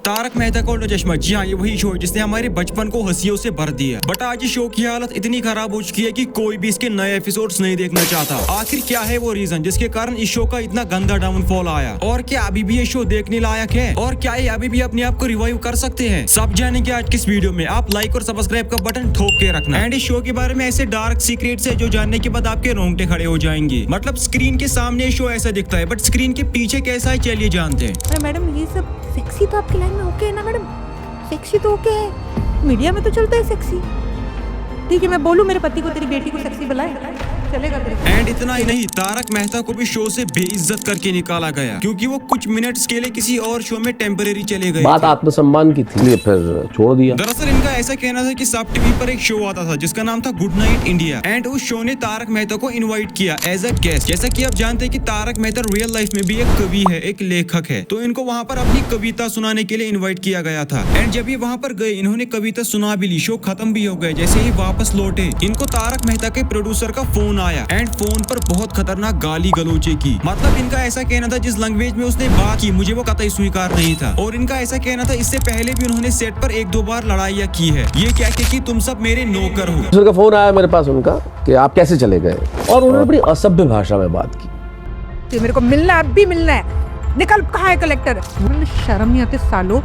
तारक मेहता का उल्टा चश्मा, जी हाँ, ये वही शो है जिसने हमारे बचपन को हंसियों से भर दिया। बट आज इस शो की हालत इतनी खराब हो चुकी है कि कोई भी इसके नए एपिसोड्स नहीं देखना चाहता। आखिर क्या है वो रीजन जिसके कारण इस शो का इतना गंदा डाउनफॉल आया? और क्या अभी भी ये शो देखने लायक है? और क्या ये अभी भी अपने आप को रिवाइव कर सकते हैं? सब जानेंगे आज किस वीडियो में। आप लाइक और सब्सक्राइब का बटन ठोक के रखना। एंड इस शो के बारे में ऐसे डार्क सीक्रेट्स है जो जानने के बाद आपके रोंगटे खड़े हो जाएंगे। मतलब स्क्रीन के सामने शो ऐसा दिखता है बट स्क्रीन के पीछे कैसा है, चलिए जानते हैं। अरे मैडम, ये सब सेक्सी तो आपकी लाइन में ओके है ना मैडम? सेक्सी तो ओके है, मीडिया में तो चलता है सेक्सी। ठीक है, मैं बोलूं मेरे पति को तेरी बेटी को सेक्सी बुलाए, चलेगा तेरे? एंड इतना ही नहीं, तारक मेहता को भी शो से बेइज्जत करके निकाला गया क्योंकि वो कुछ मिनट्स के लिए किसी और शो में टेम्परेरी चले गए। बात आत्मसम्मान की थी, फिर छोड़ दिया। दरअसल इनका ऐसा कहना था कि सब टीवी पर एक शो आता था जिसका नाम था गुड नाइट इंडिया, एंड उस शो ने तारक मेहता को इनवाइट किया एज अ गेस्ट। जैसा कि आप जानते हैं कि तारक मेहता रियल लाइफ में भी एक कवि है, एक लेखक है, तो इनको वहाँ पर अपनी कविता सुनाने के लिए इन्वाइट किया गया था। एंड जब ये वहाँ पर गए, इन्होंने कविता सुना भी ली, शो खत्म भी हो गए। जैसे ही वापस लौटे, इनको तारक मेहता के प्रोड्यूसर का फोन आया एंड फोन पर बहुत खतरनाक गाली गलोचे की। मतलब इनका ऐसा कहना था जिस लैंग्वेज में उसने बात की मुझे वो कतई स्वीकार नहीं था। और इनका ऐसा कहना था इससे पहले भी उन्होंने सेट पर 1-2 बार लड़ाइयाँ की है, ये क्या कि तुम सब मेरे नौकर हो। दूसरे का फोन आया मेरे पास उनका कि आप कैसे चले गए, और उन्होंने बड़ी असभ्य भाषा में बात की। मेरे को मिलना है, अब भी मिलना है, निकल, कहाँ है कलेक्टर? शर्म नहीं आती सालों।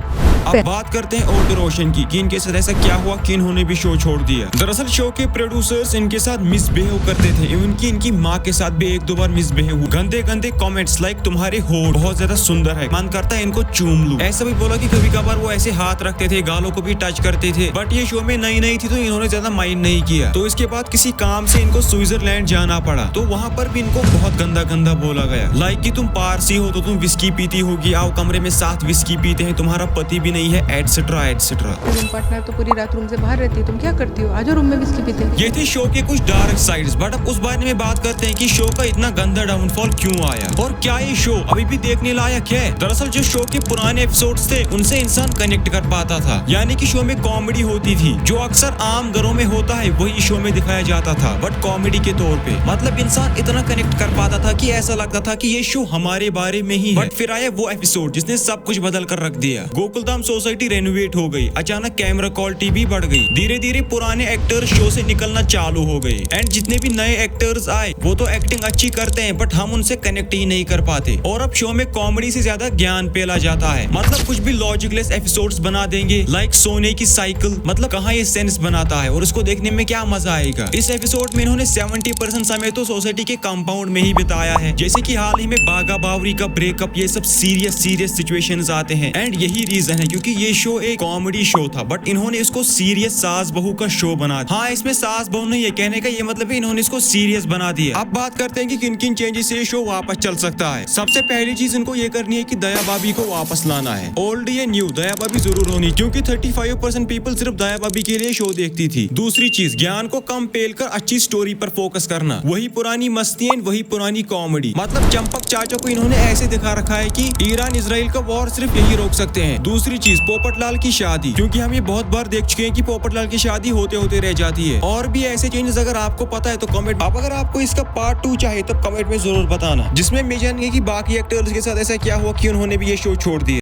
अब बात करते हैं और रोशन की कि इनके साथ ऐसा क्या हुआ कि इन्होंने भी शो छोड़ दिया। दरअसल शो के प्रोड्यूसर्स इनके साथ मिसबिहेव करते थे, इनकी माँ के साथ भी 1-2 बार मिसबिहेव हुआ। गंदे गंदे कमेंट्स लाइक तुम्हारे होठ बहुत ज्यादा सुंदर है, मन करता है इनको चूम लूं। ऐसा भी बोला कि कभी कभार वो ऐसे हाथ रखते थे, गालों को भी टच करते थे। बट ये शो में नई थी तो इन्होंने ज्यादा माइंड नहीं किया। तो इसके बाद किसी काम से इनको स्विट्जरलैंड जाना पड़ा, तो वहाँ पर भी इनको बहुत गंदा बोला गया, लाइक कि तुम पारसी हो तो तुम विस्की पीती होगी, आओ कमरे में साथ विस्की पीते हैं, तुम्हारा पति भी नहीं है, एटसेट्रा। रूम पार्टनर तो पूरी रात रूम से बाहर रहती है, तुम क्या करती हो? आजो रूम में विस्की पीते हैं। ये थे शो के कुछ डार्क साइड्स। बट अब उस बारे में बात करते हैं कि शो का इतना गंदा डाउनफॉल क्यों आया और क्या ये शो अभी भी देखने लायक है। दरअसल जो शो के पुराने एपिसोड्स थे उनसे इंसान कनेक्ट कर पाता था, यानी कि शो में कॉमेडी होती थी जो अक्सर आम घरों में होता है, वही शो में दिखाया जाता था बट कॉमेडी के तौर पे। मतलब इंसान इतना कनेक्ट कर पाता था कि ऐसा लगता था कि ये शो हमारे बारे में ही है। बट फिर आया वो एपिसोड जिसने सब कुछ बदल कर रख दिया। गोकुलधाम सोसाइटी रेनोवेट हो गई, अचानक कैमरा क्वालिटी भी बढ़ गई, धीरे धीरे पुराने एक्टर्स शो से निकलना चालू हो गए। एंड जितने भी नए एक्टर्स आए वो तो एक्टिंग अच्छी करते हैं बट हम उनसे कनेक्ट ही नहीं कर पाते। और अब शो में कॉमेडी से ज्यादा ज्ञान पेला जाता है, मतलब कुछ भी लॉजिकलेस एपिसोड्स बना देंगे लाइक सोने की साइकिल। मतलब कहाँ ये सेंस बनाता है और उसको देखने में क्या मजा आएगा। इस एपिसोड में इन्होंने 70% समय तो सोसाइटी के कंपाउंड में ही बिताया है, जैसे कि हाल ही में बागा बावरी का ब्रेकअप, ये सब सीरियस सिचुएशंस आते हैं। एंड यही रीजन है क्योंकि ये शो एक कॉमेडी शो था बट इन्होंने इसको सीरियस सास बहू का शो बना दिया। हाँ, इसमें सास बहू नहीं है, कहने का ये मतलब है इन्होंने इसको सीरियस बना दिया। अब बात करते हैं कि किन किन चेंजेस से शो वापस चल सकता है। सबसे पहली चीज इनको ये करनी है कि दया भाभी को वापस लाना है। ओल्ड या न्यू, दया भाभी जरूर होनी, क्योंकि 35% पीपल सिर्फ दया भाभी के लिए शो देखती थी। दूसरी चीज, ज्ञान को कम पेल कर अच्छी स्टोरी पर फोकस करना, वही पुरानी मस्ती एंड वही पुरानी कॉमेडी। मतलब चंपक चाचा को इन्होंने ऐसे दिखा रखा है कि ईरान इजराइल का वॉर सिर्फ यही रोक सकते हैं। दूसरी चीज, पोपटलाल की शादी, क्योंकि हम ये बहुत बार देख चुके हैं कि पोपटलाल की शादी होते होते रह जाती है। और भी ऐसे चेंजेस अगर आपको पता है तो कमेंट। अब अगर आपको इसका पार्ट 2 चाहिए तब कमेंट में जरूर बताना, जिसमें मैं जानेंगे कि बाकी एक्टर्स के साथ ऐसा क्या हुआ कि उन्होंने भी ये शो छोड़ दिया।